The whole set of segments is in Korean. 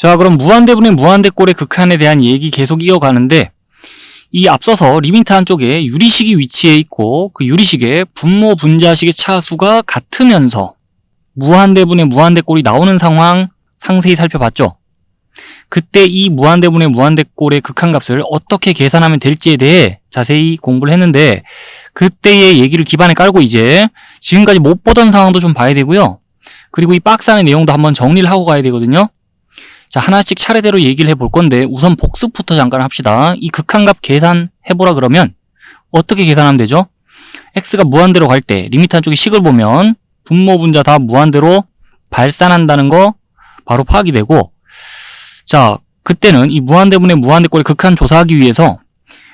자, 그럼 무한대분의 무한대꼴의 극한에 대한 얘기 계속 이어가는데, 이 앞서서 리미트 한쪽에 유리식이 위치해 있고 그 유리식의 분모 분자식의 차수가 같으면서 무한대분의 무한대꼴이 나오는 상황 상세히 살펴봤죠. 그때 이 무한대분의 무한대꼴의 극한값을 어떻게 계산하면 될지에 대해 자세히 공부를 했는데, 그때의 얘기를 기반에 깔고 이제 지금까지 못 보던 상황도 좀 봐야 되고요. 그리고 이 박스 안의 내용도 한번 정리를 하고 가야 되거든요. 자, 하나씩 차례대로 얘기를 해볼 건데 우선 복습부터 잠깐 합시다. 이 극한값 계산해보라 그러면 어떻게 계산하면 되죠? x가 무한대로 갈 때 리미트 한쪽의 식을 보면 분모 분자 다 무한대로 발산한다는 거 바로 파악이 되고, 자, 그때는 이 무한대분의 무한대꼴의 극한 조사하기 위해서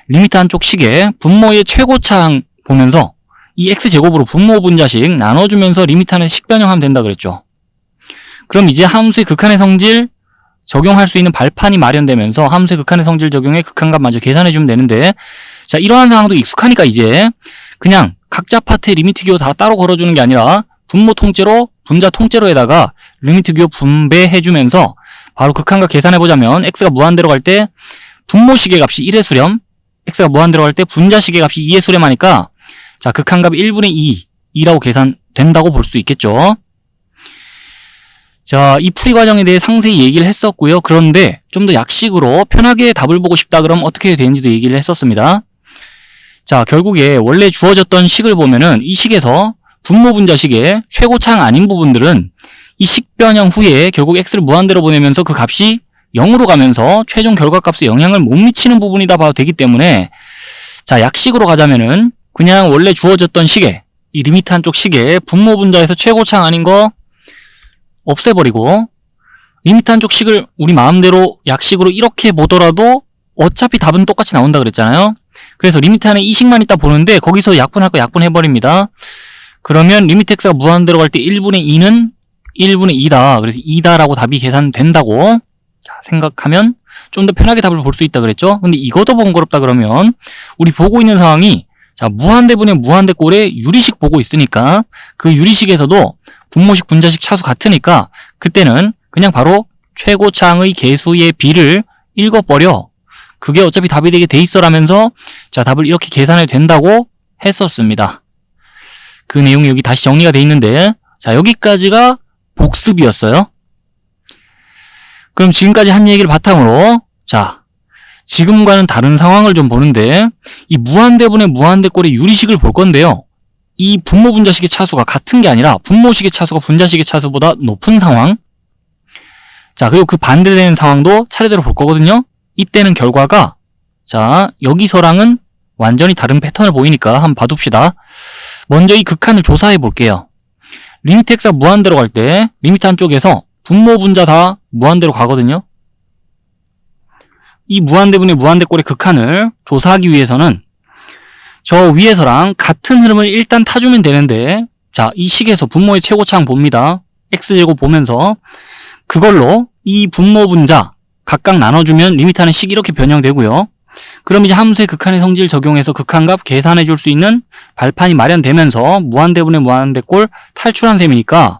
리미트 한쪽 식에 분모의 최고차항 보면서 이 x제곱으로 분모 분자식 나눠주면서 리미트 안에 식 변형하면 된다 그랬죠. 그럼 이제 함수의 극한의 성질 적용할 수 있는 발판이 마련되면서 함수의 극한의 성질 적용에 극한값 마저 계산해주면 되는데, 자, 이러한 상황도 익숙하니까 이제 그냥 각자 파트의 리미트 기호 다 따로 걸어주는 게 아니라 분모 통째로 분자 통째로에다가 리미트 기호 분배해주면서 바로 극한값 계산해보자면 x가 무한대로 갈 때 분모식의 값이 1의 수렴, x가 무한대로 갈 때 분자식의 값이 2의 수렴하니까 자, 극한값이 1분의 2라고 계산된다고 볼 수 있겠죠. 자, 이 풀이 과정에 대해 상세히 얘기를 했었고요. 그런데 좀 더 약식으로 편하게 답을 보고 싶다 그러면 어떻게 해야 되는지도 얘기를 했었습니다. 자, 결국에 원래 주어졌던 식을 보면은 이 식에서 분모 분자식의 최고차항 아닌 부분들은 이 식 변형 후에 결국 x를 무한대로 보내면서 그 값이 0으로 가면서 최종 결과값에 영향을 못 미치는 부분이다 봐도 되기 때문에, 자, 약식으로 가자면은 그냥 원래 주어졌던 식에 이 리미트 한쪽 식에 분모 분자에서 최고차항 아닌 거 없애버리고 리미트 한쪽 식을 우리 마음대로 약식으로 이렇게 보더라도 어차피 답은 똑같이 나온다 그랬잖아요. 그래서 리미트 안에 이 식만 있다 보는데 거기서 약분할 거 약분해버립니다. 그러면 리미트 x가 무한대로 갈 때 1분의 2는 1분의 2다. 그래서 2다라고 답이 계산된다고 생각하면 좀 더 편하게 답을 볼 수 있다 그랬죠. 근데 이거도 번거롭다 그러면 우리 보고 있는 상황이, 자, 무한대분의 무한대꼴의 유리식 보고 있으니까 그 유리식에서도 분모식 분자식 차수 같으니까 그때는 그냥 바로 최고차항의 개수의 비를 읽어버려. 그게 어차피 답이 되게 돼 있어라면서 자, 답을 이렇게 계산해도 된다고 했었습니다. 그 내용이 여기 다시 정리가 돼 있는데, 자, 여기까지가 복습이었어요. 그럼 지금까지 한 얘기를 바탕으로 자, 지금과는 다른 상황을 좀 보는데 이 무한대분의 무한대꼴의 유리식을 볼 건데요. 이 분모 분자식의 차수가 같은 게 아니라 분모식의 차수가 분자식의 차수보다 높은 상황. 자, 그리고 그 반대되는 상황도 차례대로 볼 거거든요. 이때는 결과가, 자, 여기서랑은 완전히 다른 패턴을 보이니까 한번 봐둡시다. 먼저 이 극한을 조사해 볼게요. 리미트 x가 무한대로 갈 때 리미트 한쪽에서 분모 분자 다 무한대로 가거든요. 이 무한대분의 무한대꼴의 극한을 조사하기 위해서는 저 위에서랑 같은 흐름을 일단 타주면 되는데, 자, 이 식에서 분모의 최고차항 봅니다. x제곱 보면서 그걸로 이 분모 분자 각각 나눠주면 리미트하는 식 이렇게 변형되고요. 그럼 이제 함수의 극한의 성질 적용해서 극한값 계산해 줄 수 있는 발판이 마련되면서 무한대분의 무한대꼴 탈출한 셈이니까,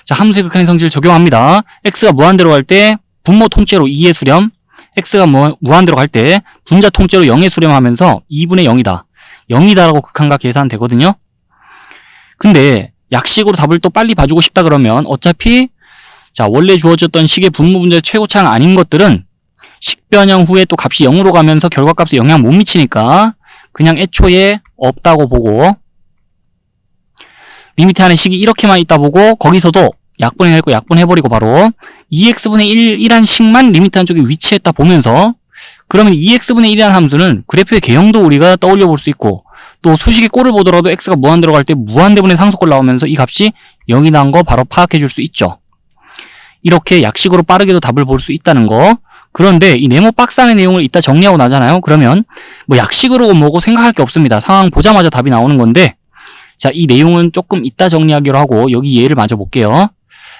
자, 함수의 극한의 성질 적용합니다. x가 무한대로 갈 때 분모 통째로 2의 수렴, x가 무한대로 갈 때 분자 통째로 0의 수렴하면서 2분의 0이다. 0이다라고 극한값 계산되거든요. 근데 약식으로 답을 또 빨리 봐주고 싶다 그러면 어차피, 자, 원래 주어졌던 식의 분모 분자의 최고차항 아닌 것들은 식 변형 후에 또 값이 0으로 가면서 결과값에 영향 못 미치니까 그냥 애초에 없다고 보고, 리미트 안에 식이 이렇게만 있다 보고 거기서도 약분해낼 거 약분해버리고 바로 2x분의 1이란 식만 리미트 한쪽에 위치했다 보면서, 그러면 2x분의 1이라는 함수는 그래프의 개형도 우리가 떠올려 볼 수 있고, 또 수식의 꼴을 보더라도 x가 무한대로 갈 때 무한대분의 상수꼴 나오면서 이 값이 0이 난 거 바로 파악해 줄 수 있죠. 이렇게 약식으로 빠르게도 답을 볼 수 있다는 거. 그런데 이 네모 박스 안의 내용을 이따 정리하고 나잖아요. 그러면 뭐 약식으로 뭐고 생각할 게 없습니다. 상황 보자마자 답이 나오는 건데, 자, 이 내용은 조금 이따 정리하기로 하고 여기 예를 마저 볼게요.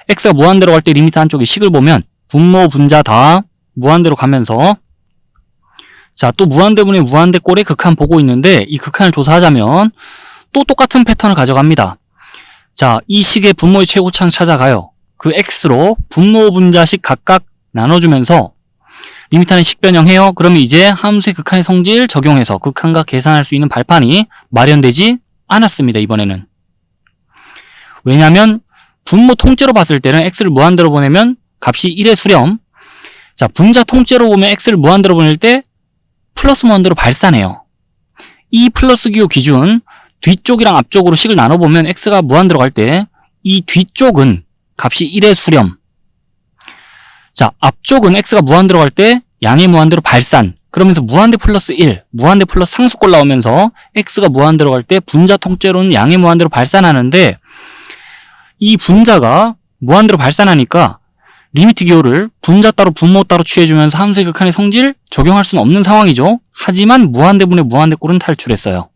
x가 무한대로 갈 때 리미트 한쪽에 식을 보면 분모 분자 다 무한대로 가면서, 자, 또 무한대분의 무한대꼴의 극한 보고 있는데 이 극한을 조사하자면 또 똑같은 패턴을 가져갑니다. 자, 이 식의 분모의 최고차항 찾아가요. 그 x로 분모 분자식 각각 나눠주면서 리미트하는 식 변형해요. 그러면 이제 함수의 극한의 성질 적용해서 극한값 계산할 수 있는 발판이 마련되지 않았습니다. 이번에는. 왜냐하면 분모 통째로 봤을 때는 x를 무한대로 보내면 값이 1의 수렴. 자, 분자 통째로 보면 x를 무한대로 보낼 때 플러스 무한대로 발산해요. 이 플러스 기호 기준 뒤쪽이랑 앞쪽으로 식을 나눠보면 x가 무한대로 갈 때 이 뒤쪽은 값이 1의 수렴. 자, 앞쪽은 x가 무한대로 갈 때 양의 무한대로 발산. 그러면서 무한대 플러스 1, 무한대 플러스 상수꼴 나오면서 x가 무한대로 갈 때 분자 통째로는 양의 무한대로 발산하는데 이 분자가 무한대로 발산하니까 리미트 기호를 분자 따로 분모 따로 취해주면서 함수의 극한의 성질 적용할 수는 없는 상황이죠. 하지만 무한대분의 무한대꼴은 탈출했어요.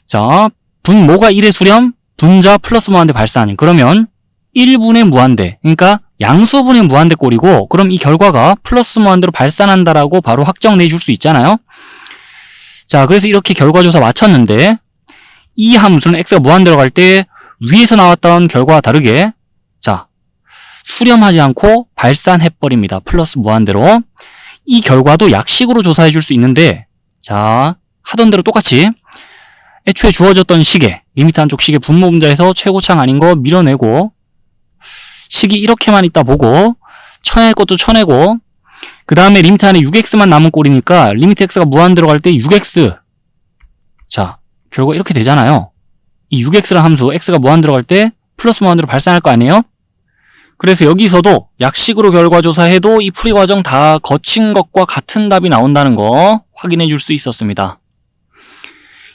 자, 분모가 1의 수렴, 분자 플러스 무한대 발산. 그러면 1분의 무한대, 그러니까 양수분의 무한대꼴이고, 그럼 이 결과가 플러스 무한대로 발산한다라고 바로 확정내줄 수 있잖아요. 자, 그래서 이렇게 결과조사 마쳤는데 이 함수는 x가 무한대로 갈 때 위에서 나왔던 결과와 다르게 자, 수렴하지 않고 발산해버립니다. 플러스 무한대로. 이 결과도 약식으로 조사해 줄 수 있는데 자, 하던 대로 똑같이 애초에 주어졌던 식에 리미트 한쪽 식의 분모 분자에서 최고차항 아닌 거 밀어내고 식이 이렇게만 있다 보고 쳐낼 것도 쳐내고 그 다음에 리미트 안에 6x만 남은 꼴이니까 리미트 x가 무한대로 갈 때 6x 자, 결과 이렇게 되잖아요. 이 6x라는 함수 x가 무한대로 갈 때 플러스 무한대로 발산할 거 아니에요? 그래서 여기서도 약식으로 결과 조사해도 이 풀이 과정 다 거친 것과 같은 답이 나온다는 거 확인해 줄 수 있었습니다.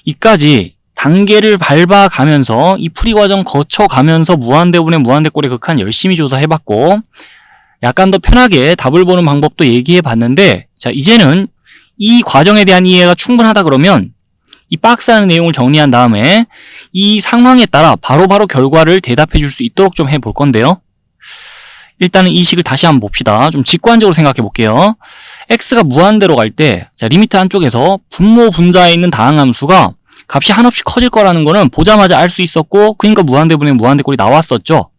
이까지 단계를 밟아가면서 이 풀이 과정 거쳐가면서 무한대분의 무한대꼴의 극한 열심히 조사해봤고 약간 더 편하게 답을 보는 방법도 얘기해봤는데 자, 이제는 이 과정에 대한 이해가 충분하다 그러면 이 박스 안의 내용을 정리한 다음에 이 상황에 따라 바로바로 결과를 대답해 줄 수 있도록 좀 해볼 건데요. 일단은 이 식을 다시 한번 봅시다. 좀 직관적으로 생각해 볼게요. x가 무한대로 갈 때 자, 리미트 한쪽에서 분모 분자에 있는 다항함수가 값이 한없이 커질 거라는 거는 보자마자 알 수 있었고 그러니까 무한대분의 무한대꼴이 나왔었죠.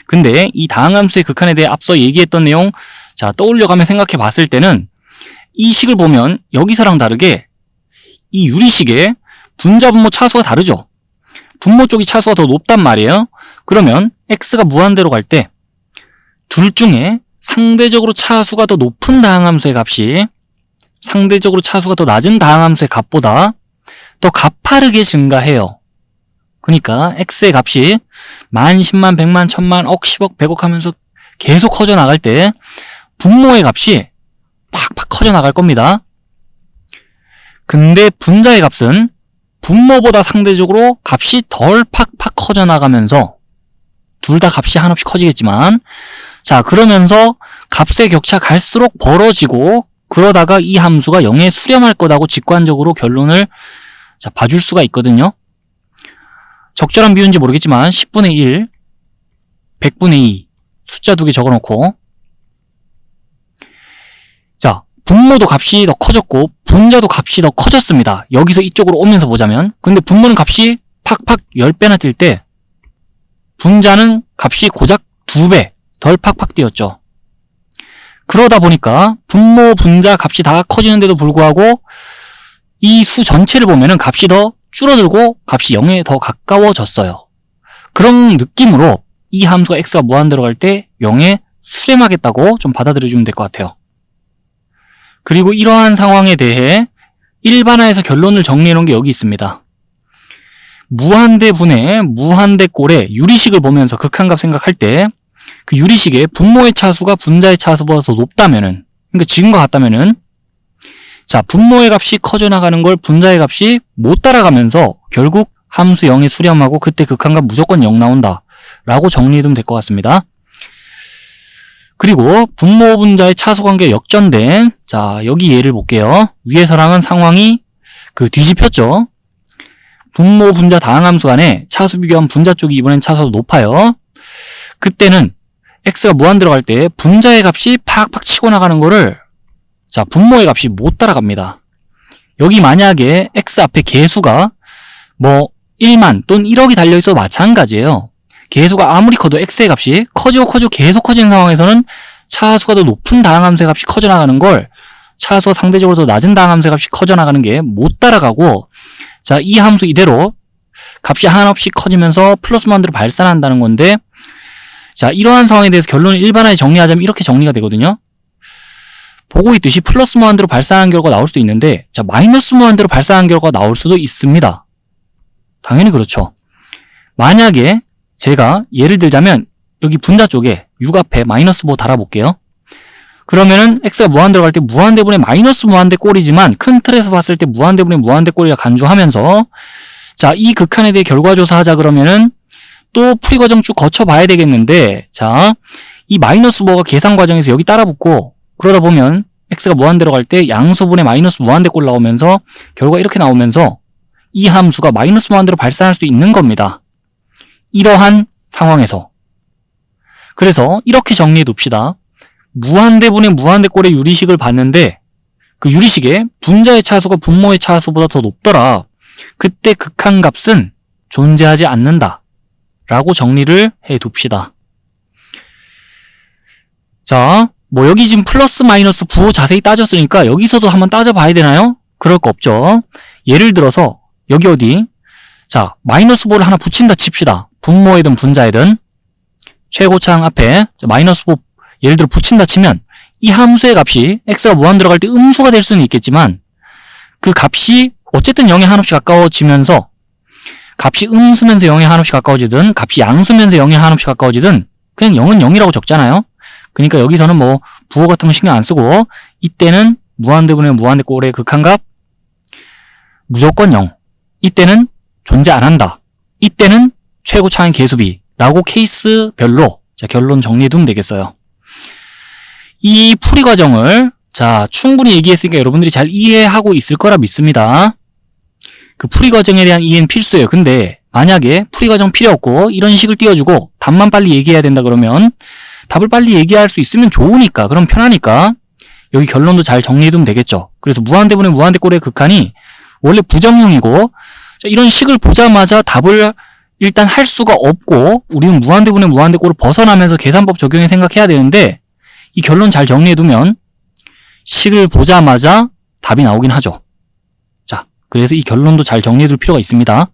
근데 이 다항함수의 극한에 대해 앞서 얘기했던 내용 자, 떠올려가며 생각해 봤을 때는 이 식을 보면 여기서랑 다르게 이 유리식의 분자 분모 차수가 다르죠. 분모 쪽이 차수가 더 높단 말이에요. 그러면 x가 무한대로 갈 때 둘 중에 상대적으로 차수가 더 높은 다항함수의 값이 상대적으로 차수가 더 낮은 다항함수의 값보다 더 가파르게 증가해요. 그러니까 x의 값이 만, 10만, 100만, 1000만, 억, 10억, 100억 하면서 계속 커져 나갈 때 분모의 값이 팍팍 커져 나갈 겁니다. 근데 분자의 값은 분모보다 상대적으로 값이 덜 팍팍 커져 나가면서 둘 다 값이 한없이 커지겠지만 자, 그러면서 값의 격차 갈수록 벌어지고 그러다가 이 함수가 0에 수렴할 거다고 직관적으로 결론을 자, 봐줄 수가 있거든요. 적절한 비유인지 모르겠지만 10분의 1, 100분의 2 숫자 2개 적어놓고 자, 분모도 값이 더 커졌고 분자도 값이 더 커졌습니다. 여기서 이쪽으로 오면서 보자면 근데 분모는 값이 팍팍 10배나 뛸 때 분자는 값이 고작 2배 덜 팍팍 뛰었죠. 그러다 보니까 분모 분자 값이 다 커지는데도 불구하고 이 수 전체를 보면은 값이 더 줄어들고 값이 0에 더 가까워졌어요. 그런 느낌으로 이 함수가 x가 무한대로 갈 때 0에 수렴하겠다고 좀 받아들여주면 될 것 같아요. 그리고 이러한 상황에 대해 일반화해서 결론을 정리해 놓은 게 여기 있습니다. 무한대분의 무한대꼴의 유리식을 보면서 극한값 생각할 때 그 유리식의 분모의 차수가 분자의 차수보다 더 높다면은 그러니까 지금과 같다면은 자, 분모의 값이 커져 나가는 걸 분자의 값이 못 따라가면서 결국 함수 0에 수렴하고 그때 극한값 무조건 0 나온다 라고 정리해두면 될 것 같습니다. 그리고 분모 분자의 차수관계 역전된 자, 여기 예를 볼게요. 위에서랑은 상황이 뒤집혔죠. 분모 분자 다항함수 간에 차수 비교하면 분자 쪽이 이번엔 차수가 높아요. 그때는 x가 무한대로 갈 때 분자의 값이 팍팍 치고 나가는 거를 자, 분모의 값이 못 따라갑니다. 여기 만약에 x 앞에 개수가 뭐 1만 또는 1억이 달려있어도 마찬가지예요. 개수가 아무리 커도 x의 값이 커지고 계속 커지는 상황에서는 차수가 더 높은 다항함수의 값이 커져나가는 걸 차수가 상대적으로 더 낮은 다항함수의 값이 커져나가는 게 못 따라가고, 자, 이 함수 이대로 값이 한없이 커지면서 플러스 무한대로 발산한다는 건데, 자, 이러한 상황에 대해서 결론을 일반화해 정리하자면 이렇게 정리가 되거든요. 보고 있듯이 플러스 무한대로 발산한 결과가 나올 수도 있는데, 자, 마이너스 무한대로 발산한 결과가 나올 수도 있습니다. 당연히 그렇죠. 만약에 제가 예를 들자면 여기 분자 쪽에 6 앞에 마이너스 보 달아볼게요. 그러면은 x가 무한대로 갈 때 무한대분의 마이너스 무한대 꼴이지만 큰 틀에서 봤을 때 무한대분의 무한대 꼴이라 간주하면서, 자, 이 극한에 대해 결과조사하자 그러면은 또 풀이 과정 쭉 거쳐봐야 되겠는데, 자, 이 마이너스 보가 계산 과정에서 여기 따라붙고, 그러다 보면 x가 무한대로 갈 때 양수분의 마이너스 무한대 꼴 나오면서 결과 이렇게 나오면서 이 함수가 마이너스 무한대로 발산할 수 있는 겁니다. 이러한 상황에서. 그래서 이렇게 정리해 둡시다. 무한대분의 무한대 꼴의 유리식을 봤는데 그 유리식에 분자의 차수가 분모의 차수보다 더 높더라. 그때 극한값은 존재하지 않는다. 라고 정리를 해 둡시다. 자, 뭐 여기 지금 플러스 마이너스 부호 자세히 따졌으니까 여기서도 한번 따져봐야 되나요? 그럴 거 없죠. 예를 들어서 여기 어디? 자, 마이너스 부호를 하나 붙인다 칩시다. 분모이든 분자이든 최고차항 앞에 마이너스 부호 예를 들어 붙인다 치면 이 함수의 값이 x가 무한대로 갈 때 음수가 될 수는 있겠지만 그 값이 어쨌든 0에 한없이 가까워지면서 값이 음수면서 0에 한없이 가까워지든 값이 양수면서 0에 한없이 가까워지든 그냥 0은 0이라고 적잖아요. 그러니까 여기서는 뭐 부호 같은 거 신경 안 쓰고 이때는 무한대분의 무한대 꼴의 극한값 무조건 0. 이때는 존재 안 한다. 이때는 최고차항 계수비라고 케이스별로 자, 결론 정리해 두면 되겠어요. 이 풀이 과정을 자, 충분히 얘기했으니까 여러분들이 잘 이해하고 있을 거라 믿습니다. 그 풀이 과정에 대한 이해는 필수예요. 근데 만약에 풀이 과정 필요 없고 이런 식을 띄워주고 답만 빨리 얘기해야 된다 그러면 답을 빨리 얘기할 수 있으면 좋으니까, 그럼 편하니까 여기 결론도 잘 정리해두면 되겠죠. 그래서 무한대분의 무한대 꼴의 극한이 원래 부정형이고, 자, 이런 식을 보자마자 답을 일단 할 수가 없고 우리는 무한대분의 무한대 꼴을 벗어나면서 계산법 적용해 생각해야 되는데 이 결론 잘 정리해두면 식을 보자마자 답이 나오긴 하죠. 자, 그래서 이 결론도 잘 정리해둘 필요가 있습니다.